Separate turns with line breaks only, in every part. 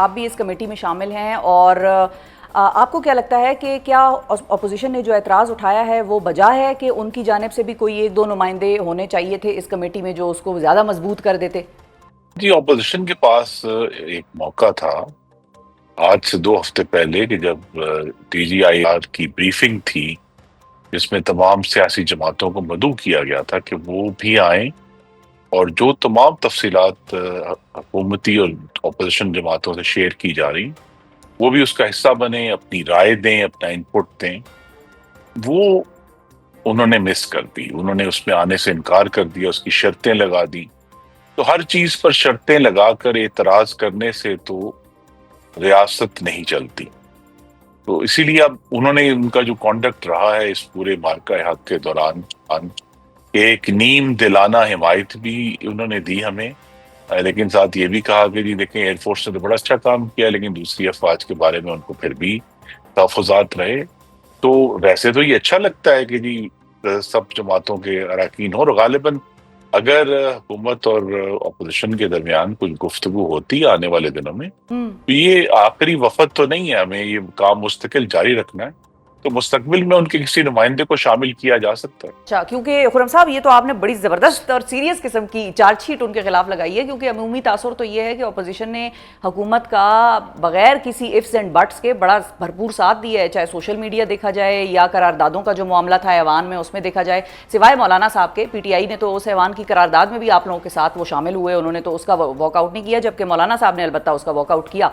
آپ بھی اس کمیٹی میں شامل ہیں اور آپ کو کیا لگتا ہے کہ کیا اپوزیشن نے جو اعتراض اٹھایا ہے وہ بجا ہے کہ ان کی جانب سے بھی کوئی ایک دو نمائندے ہونے چاہیے تھے اس کمیٹی میں جو اس کو زیادہ مضبوط کر دیتے؟
جی، اپوزیشن کے پاس ایک موقع تھا آج سے 2 ہفتے پہلے کہ جب ٹی جی آئی آر کی بریفنگ تھی جس میں تمام سیاسی جماعتوں کو مدعو کیا گیا تھا کہ وہ بھی آئیں اور جو تمام تفصیلات حکومتی اور اپوزیشن جماعتوں سے شیئر کی جا رہی وہ بھی اس کا حصہ بنیں، اپنی رائے دیں، اپنا انپٹ دیں. وہ انہوں نے مس کر دی، انہوں نے اس میں آنے سے انکار کر دیا، اس کی شرطیں لگا دی. تو ہر چیز پر شرطیں لگا کر اعتراض کرنے سے تو ریاست نہیں چلتی. تو اسی لیے اب انہوں نے ان کا جو کانڈکٹ رہا ہے اس پورے مارکہ حق کے دوران ایک نیم دلانہ حمایت بھی انہوں نے دی ہمیں، لیکن ساتھ یہ بھی کہا کہ جی دیکھیں ایئر فورس نے تو بڑا اچھا کام کیا لیکن دوسری افواج کے بارے میں ان کو پھر بھی تحفظات رہے. تو ویسے تو یہ اچھا لگتا ہے کہ جی سب جماعتوں کے اراکین ہو، اور غالباً اگر حکومت اور اپوزیشن کے درمیان کچھ گفتگو ہوتی ہے آنے والے دنوں میں تو یہ آخری وفد تو نہیں ہے، ہمیں یہ کام مستقل جاری رکھنا ہے. تو مستقبل میں ان کے کسی نمائندے کو شامل کیا جا سکتا ہے.
اچھا، کیونکہ خرم صاحب یہ تو آپ نے بڑی زبردست اور سیریس قسم کی چارج شیٹ ان کے خلاف لگائی ہے، کیونکہ عمومی تاثر تو یہ ہے کہ اپوزیشن نے حکومت کا بغیر کسی ifs اینڈ بٹس کے بڑا بھرپور ساتھ دیا ہے، چاہے سوشل میڈیا دیکھا جائے یا قراردادوں کا جو معاملہ تھا ایوان میں اس میں دیکھا جائے. سوائے مولانا صاحب کے پی ٹی آئی نے تو اس ایوان کی قرارداد میں بھی آپ لوگوں کے ساتھ وہ شامل ہوئے، انہوں نے تو اس کا واک آؤٹ نہیں کیا، جبکہ مولانا صاحب نے البتہ اس کا واک آؤٹ کیا.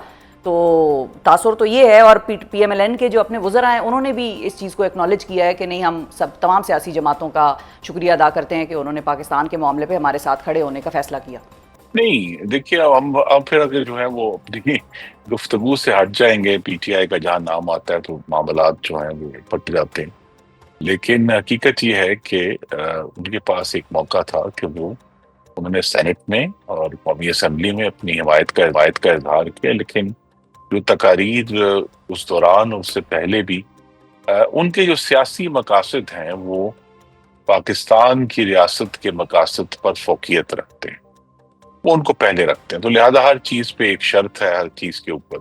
تو تاثر تو یہ ہے، اور پی ایم ایل این کے جو اپنے وزراء ہیں انہوں نے بھی اس چیز کو ایکنالج کیا ہے کہ نہیں، ہم سب تمام سیاسی جماعتوں کا شکریہ ادا کرتے ہیں کہ انہوں نے پاکستان کے معاملے پہ ہمارے ساتھ کھڑے ہونے کا فیصلہ کیا.
نہیں دیکھیے، اب پھر اگر جو ہے وہ اپنی گفتگو سے ہٹ جائیں گے، پی ٹی آئی کا جہاں نام آتا ہے تو معاملات جو ہیں وہ پٹ جاتے ہیں. لیکن حقیقت یہ ہے کہ ان کے پاس ایک موقع تھا کہ انہوں نے سینٹ میں اور قومی اسمبلی میں اپنی حمایت کا اظہار کیا، لیکن جو تقاریر اس دوران اور اس سے پہلے بھی ان کے جو سیاسی مقاصد ہیں وہ پاکستان کی ریاست کے مقاصد پر فوقیت رکھتے ہیں، وہ ان کو پہلے رکھتے ہیں. تو لہذا ہر چیز پہ ایک شرط ہے ہر چیز کے اوپر.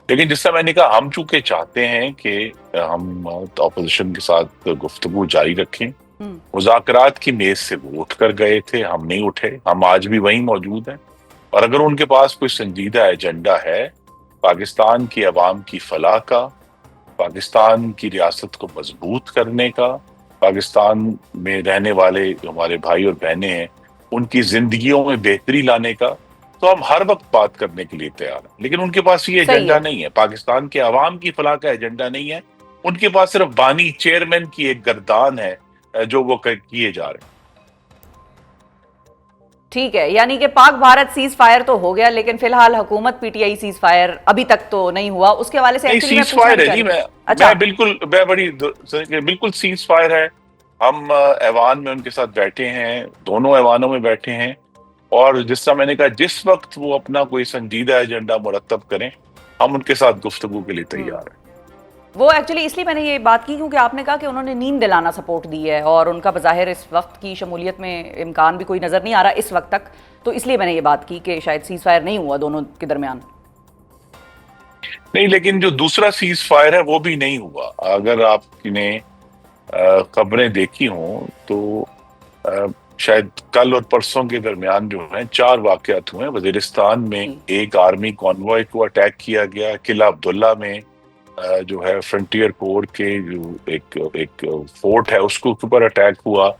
لیکن جس طرح میں نے کہا، ہم چونکہ چاہتے ہیں کہ ہم اپوزیشن کے ساتھ گفتگو جاری رکھیں. مذاکرات کی میز سے وہ اٹھ کر گئے تھے، ہم نہیں اٹھے، ہم آج بھی وہیں موجود ہیں. اور اگر ان کے پاس کوئی سنجیدہ ایجنڈا ہے پاکستان کی عوام کی فلاح کا، پاکستان کی ریاست کو مضبوط کرنے کا، پاکستان میں رہنے والے جو ہمارے بھائی اور بہنیں ہیں ان کی زندگیوں میں بہتری لانے کا، تو ہم ہر وقت بات کرنے کے لیے تیار ہیں. لیکن ان کے پاس یہ ایجنڈا نہیں ہے، پاکستان کے عوام کی فلاح کا ایجنڈا نہیں ہے. ان کے پاس صرف بانی چیئرمین کی ایک گردان ہے جو وہ کیے جا رہے ہیں.
ٹھیک ہے، یعنی کہ پاک بھارت سیز فائر تو ہو گیا، لیکن فی الحال حکومت P T I cease fire ابھی تک تو نہیں ہوا. اس کے حوالے سے ایکچولی میں
سیز فائر ہے جی، بالکل سیز فائر ہے. ہم ایوان میں ان کے ساتھ بیٹھے ہیں، دونوں ایوانوں میں بیٹھے ہیں، اور جس طرح میں نے کہا جس وقت وہ اپنا کوئی سنجیدہ ایجنڈا مرتب کریں ہم ان کے ساتھ گفتگو کے لیے تیار ہیں.
وہ ایکچولی اس لیے میں نے یہ بات کی کیونکہ آپ نے کہا کہ انہوں نے نیند دلانا سپورٹ دی ہے، اور ان کا بظاہر اس وقت کی شمولیت میں امکان بھی کوئی نظر نہیں آ رہا اس وقت تک. تو اس لیے میں نے یہ بات کی کہ شاید سیز فائر نہیں ہوا دونوں کے درمیان.
نہیں، لیکن جو دوسرا سیز فائر ہے وہ بھی نہیں ہوا. اگر آپ نے خبریں دیکھی ہوں تو شاید کل اور پرسوں کے درمیان جو ہیں 4 واقعات ہوئے. وزیرستان میں ایک آرمی کانوائے کو اٹیک کیا گیا، قلعہ عبداللہ میں جو ہے فرنٹیئر کور کے جو ایک فورٹ ہے اس کو اوپر اٹیک ہوا.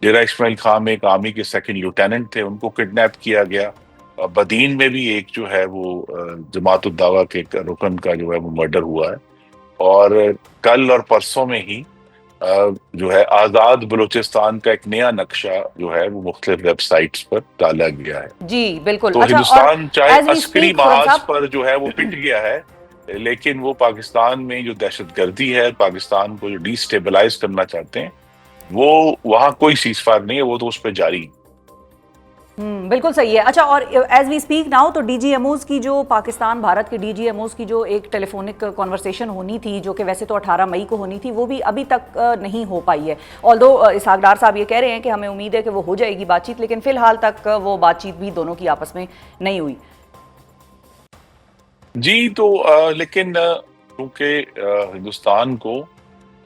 ڈیرہ اسماعیل خان میں ایک آرمی کے سیکنڈ لیوٹیننٹ تھے، ان کو کڈنیپ کیا گیا. بدین میں بھی ایک جو ہے وہ جماعت الدعویٰ کے رکن کا جو ہے وہ مرڈر ہوا ہے. اور کل اور پرسوں میں ہی جو ہے آزاد بلوچستان کا ایک نیا نقشہ جو ہے وہ مختلف ویب سائٹس پر ڈالا گیا ہے.
جی بالکل.
تو ہندوستان چاہے عسکری محاذ پر جو ہے وہ پٹ گیا ہے، لیکن وہ پاکستان میں جو دہشت گردی ہے، پاکستان کو جو ڈی سٹیبلائز کرنا چاہتے ہیں، وہ وہاں کوئی سیز فائر نہیں ہے، وہ تو اس پہ جاری ہے.
بالکل صحیح ہے. اچھا، اور ایز وی اسپیک ناؤ تو ڈی جی ایم اوز کی جو پاکستان بھارت کے ڈی جی ایم اوز کی جو ایک ٹیلی فونک کانورسیشن ہونی تھی جو کہ ویسے تو 18 مئی کو ہونی تھی، وہ بھی ابھی تک نہیں ہو پائی ہے. آلدو اسحاق ڈار صاحب یہ کہہ رہے ہیں کہ ہمیں امید ہے کہ وہ ہو جائے گی بات چیت، لیکن فی الحال تک وہ بات چیت بھی دونوں کی آپس میں نہیں ہوئی.
جی تو لیکن کیونکہ ہندوستان کو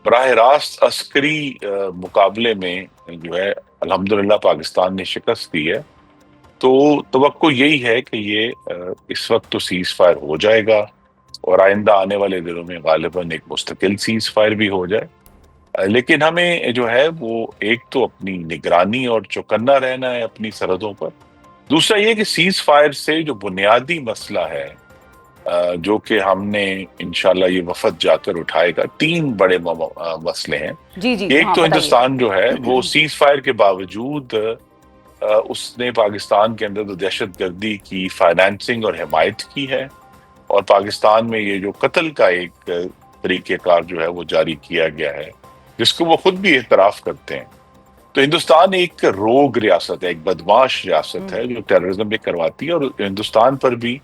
براہ راست عسکری مقابلے میں جو ہے الحمدللہ پاکستان نے شکست دی ہے، تو توقع یہی ہے کہ یہ اس وقت تو سیز فائر ہو جائے گا، اور آئندہ آنے والے دنوں میں غالباً ایک مستقل سیز فائر بھی ہو جائے۔ لیکن ہمیں جو ہے وہ ایک تو اپنی نگرانی اور چوکنا رہنا ہے اپنی سرحدوں پر، دوسرا یہ کہ سیز فائر سے جو بنیادی مسئلہ ہے جو کہ ہم نے انشاءاللہ یہ وفد جا کر اٹھائے گا، تین بڑے مسئلے ہیں۔
جی جی
ایک
ہاں
تو
بتائیے۔
ہندوستان جو ہے وہ سیز فائر کے باوجود اس نے پاکستان کے اندر تو دہشت گردی کی فائنانسنگ اور حمایت کی ہے، اور پاکستان میں یہ جو قتل کا ایک طریقہ کار جو ہے وہ جاری کیا گیا ہے، جس کو وہ خود بھی اعتراف کرتے ہیں۔ تو ہندوستان ایک روگ ریاست ہے، ایک بدماش ریاست ہے جو ٹیررزم بھی کرواتی ہے، اور ہندوستان پر بھی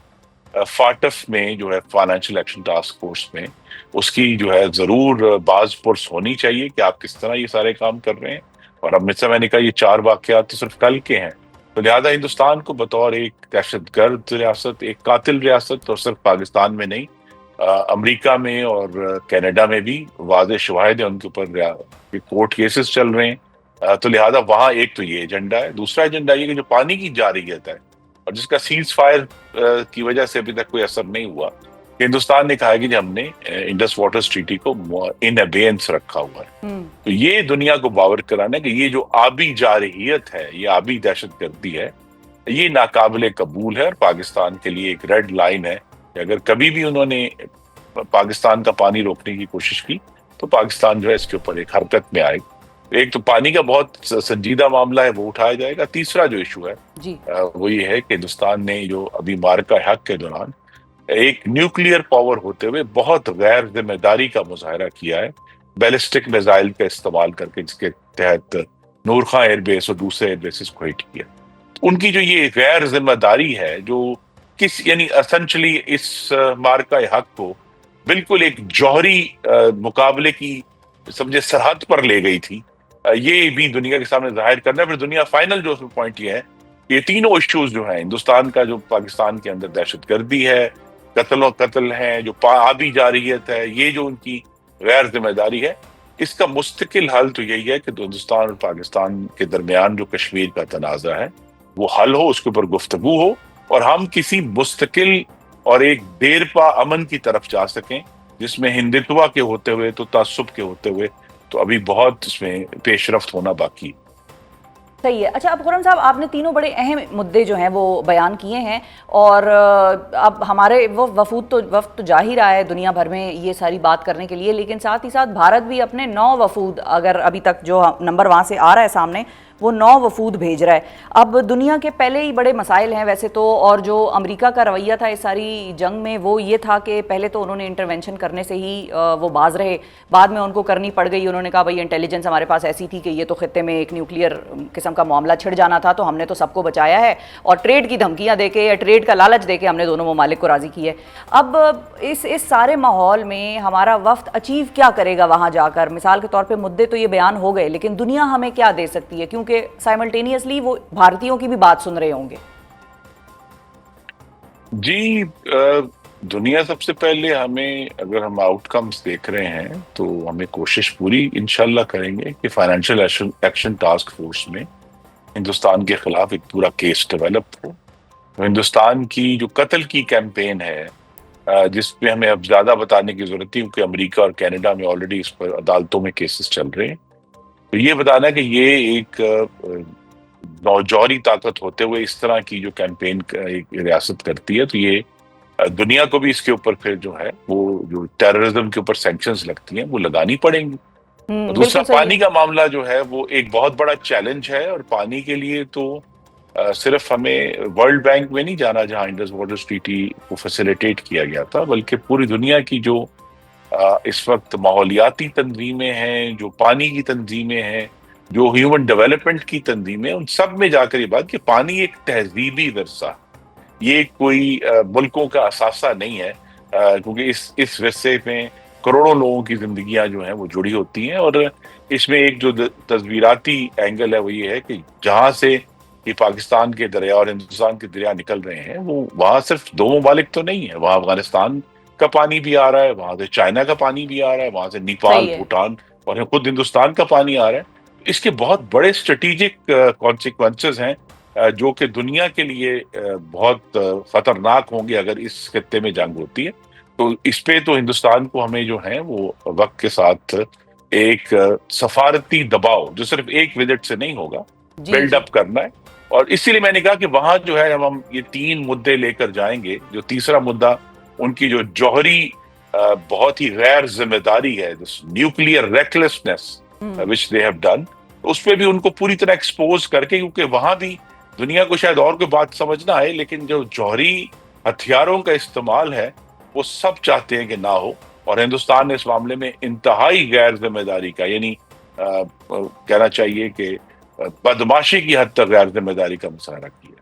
فاٹف میں جو ہے فائنینشیل ایکشن ٹاسک فورس میں اس کی جو ہے ضرور باز پرس ہونی چاہیے کہ آپ کس طرح یہ سارے کام کر رہے ہیں۔ اور اب سے میں نے کہا یہ 4 واقعات تو صرف کل کے ہیں، تو لہٰذا ہندوستان کو بطور ایک دہشت گرد ریاست، ایک قاتل ریاست، اور صرف پاکستان میں نہیں، امریکہ میں اور کینیڈا میں بھی واضح شواہد ہیں ان کے اوپر کورٹ کیسز چل رہے ہیں، تو لہٰذا وہاں ایک تو یہ ایجنڈا ہے۔ دوسرا ایجنڈا یہ کہ جو پانی کی جارحیت ہے اور جس کا سیز فائر کی وجہ سے ابھی تک کوئی اثر نہیں ہوا، کہ ہندوستان نے کہا ہے کہ ہم نے انڈس واٹرز ٹریٹی کو ان ابینس رکھا ہوا ہے، تو یہ دنیا کو باور کرانا ہے کہ یہ جو آبی جارحیت ہے، یہ آبی دہشت گردی ہے، یہ ناقابل قبول ہے، اور پاکستان کے لیے ایک ریڈ لائن ہے کہ اگر کبھی بھی انہوں نے پاکستان کا پانی روکنے کی کوشش کی تو پاکستان جو ہے اس کے اوپر ایک حرکت میں آئے گا۔ ایک تو پانی کا بہت سنجیدہ معاملہ ہے، وہ اٹھایا جائے گا۔ تیسرا جو ایشو ہے
جی
وہ یہ ہے کہ ہندوستان نے جو ابھی مارکہ حق کے دوران ایک نیوکلیئر پاور ہوتے ہوئے بہت غیر ذمہ داری کا مظاہرہ کیا ہے، بیلسٹک میزائل کا استعمال کر کے، جس کے تحت نورخاں ایئر بیس اور دوسرے ایئر بیسز کو ہٹ کیا۔ ان کی جو یہ غیر ذمہ داری ہے، جو یعنی اسینچلی اس مارکہ حق کو بالکل ایک جوہری مقابلے کی سمجھے سرحد پر لے گئی تھی، یہ بھی دنیا کے سامنے ظاہر کرنا ہے۔ پھر دنیا فائنل جو پوائنٹ یہ ہے کہ یہ تینوں ایشوز جو ہیں، ہندوستان کا جو پاکستان کے اندر دہشت گردی ہے، قتل ہیں، جو آبی جارحیت ہے، یہ جو ان کی غیر ذمہ داری ہے، اس کا مستقل حل تو یہی ہے کہ ہندوستان اور پاکستان کے درمیان جو کشمیر کا تنازع ہے وہ حل ہو، اس کے اوپر گفتگو ہو، اور ہم کسی مستقل اور ایک دیر پا امن کی طرف جا سکیں، جس میں ہندتوا کے ہوتے ہوئے تو تعصب کے ہوتے ہوئے تو ابھی بہت اس میں پیش رفت ہونا باقی۔
صحیح ہے۔ اچھا اب خرم صاحب، آپ نے تینوں بڑے اہم مدعے جو ہیں وہ بیان کیے ہیں، اور اب ہمارے وہ وفد تو جا ہی رہا ہے دنیا بھر میں یہ ساری بات کرنے کے لیے، لیکن ساتھ ہی ساتھ بھارت بھی اپنے 9 وفود، اگر ابھی تک جو نمبر وہاں سے آ رہا ہے سامنے، وہ 9 وفود بھیج رہا ہے۔ اب دنیا کے پہلے ہی بڑے مسائل ہیں ویسے تو، اور جو امریکہ کا رویہ تھا اس ساری جنگ میں وہ یہ تھا کہ پہلے تو انہوں نے انٹرونشن کرنے سے ہی وہ باز رہے، بعد میں ان کو کرنی پڑ گئی۔ انہوں نے کہا بھائی انٹیلیجنس ہمارے پاس ایسی تھی کہ یہ تو خطے میں ایک نیوکلیئر قسم کا معاملہ چھڑ جانا تھا، تو ہم نے تو سب کو بچایا ہے، اور ٹریڈ کی دھمکیاں دے کے یا ٹریڈ کا لالچ دے کے ہم نے دونوں ممالک کو راضی کی ہے۔ اب اس سارے ماحول میں ہمارا وفد اچیو کیا کرے گا وہاں جا کر؟ مثال کے طور پہ مدعے تو یہ بیان ہو گئے، لیکن دنیا ہمیں کیا دے سکتی ہے؟ کیونکہ سائملٹینیسلی وہ بھارتیوں کی بھی بات سن رہے ہوں گے۔
جی دنیا سب سے پہلے ہمیں، اگر ہم آؤٹ کمز دیکھ رہے ہیں تو ہمیں کوشش پوری انشاءاللہ کریں گے کہ فائنینشیل ایکشن ٹاسک فورس میں ہندوستان کے خلاف ایک پورا کیس ڈیولپ ہو۔ ہندوستان کی جو قتل کی کیمپین ہے، جس پہ ہمیں اب زیادہ بتانے کی ضرورت تھی کیونکہ امریکہ اور کینیڈا میں آلریڈی اس پر عدالتوں میں کیسز چل رہے ہیں، تو یہ بتانا ہے کہ یہ ایک نوجوری طاقت ہوتے ہوئے اس طرح کی جو کیمپین ایک ریاست کرتی ہے، تو یہ دنیا کو بھی اس کے اوپر پھر جو ہے وہ جو ٹیررزم کے اوپر سینکشنز لگتی ہیں وہ لگانی پڑیں گی۔ اور دوسرا
بالکل صحیح
پانی کا معاملہ جو ہے وہ ایک بہت بڑا چیلنج ہے، اور پانی کے لیے تو صرف ہمیں ورلڈ بینک میں نہیں جانا جہاں انڈس واٹرز ٹریٹی کو فیسیلیٹیٹ کیا گیا تھا، بلکہ پوری دنیا کی جو اس وقت ماحولیاتی تنظیمیں ہیں، جو پانی کی تنظیمیں ہیں، جو ہیومن ڈیولپمنٹ کی تنظیمیں، ان سب میں جا کر یہ بات کہ پانی ایک تہذیبی ورثہ، یہ کوئی ملکوں کا اثاثہ نہیں ہے، کیونکہ اس ورثے میں کروڑوں لوگوں کی زندگیاں جو ہیں وہ جڑی ہوتی ہیں، اور اس میں ایک جو تصویراتی اینگل ہے وہ یہ ہے کہ جہاں سے کہ پاکستان کے دریا اور ہندوستان کے دریا نکل رہے ہیں، وہ وہاں صرف دو ممالک تو نہیں ہے، وہاں افغانستان کا پانی بھی آ رہا ہے، وہاں سے چائنا کا پانی بھی آ رہا ہے، وہاں سے نیپال،
صحیح ہے.
بھوٹان اور خود ہندوستان کا پانی آ رہا ہے. اس کے بہت بڑے اسٹریٹجک کانسیکوینسز ہیں جو کہ دنیا کے لیے بہت خطرناک ہوں گے اگر اس خطے میں جنگ ہوتی ہے. تو اس پہ تو ہندوستان کو ہمیں جو ہے وہ وقت کے ساتھ ایک سفارتی دباؤ جو صرف ایک وزٹ سے نہیں ہوگا
جی
بلڈ
جی.
اپ کرنا ہے. اور اسی لیے میں نے کہا کہ وہاں جو ہے ہم یہ تین مدعے لے کر جائیں گے. جو تیسرا مدعا ان کی جو جوہری بہت ہی غیر ذمہ داری ہے، nuclear recklessness which they have done, اس پہ بھی ان کو پوری طرح ایکسپوز کر کے، کیونکہ وہاں بھی دنیا کو شاید اور کوئی بات سمجھنا ہے لیکن جو جوہری ہتھیاروں کا استعمال ہے وہ سب چاہتے ہیں کہ نہ ہو. اور ہندوستان نے اس معاملے میں انتہائی غیر ذمہ داری کا، یعنی کہنا چاہیے کہ بدماشی کی حد تک غیر ذمہ داری کا مظاہرہ کیا.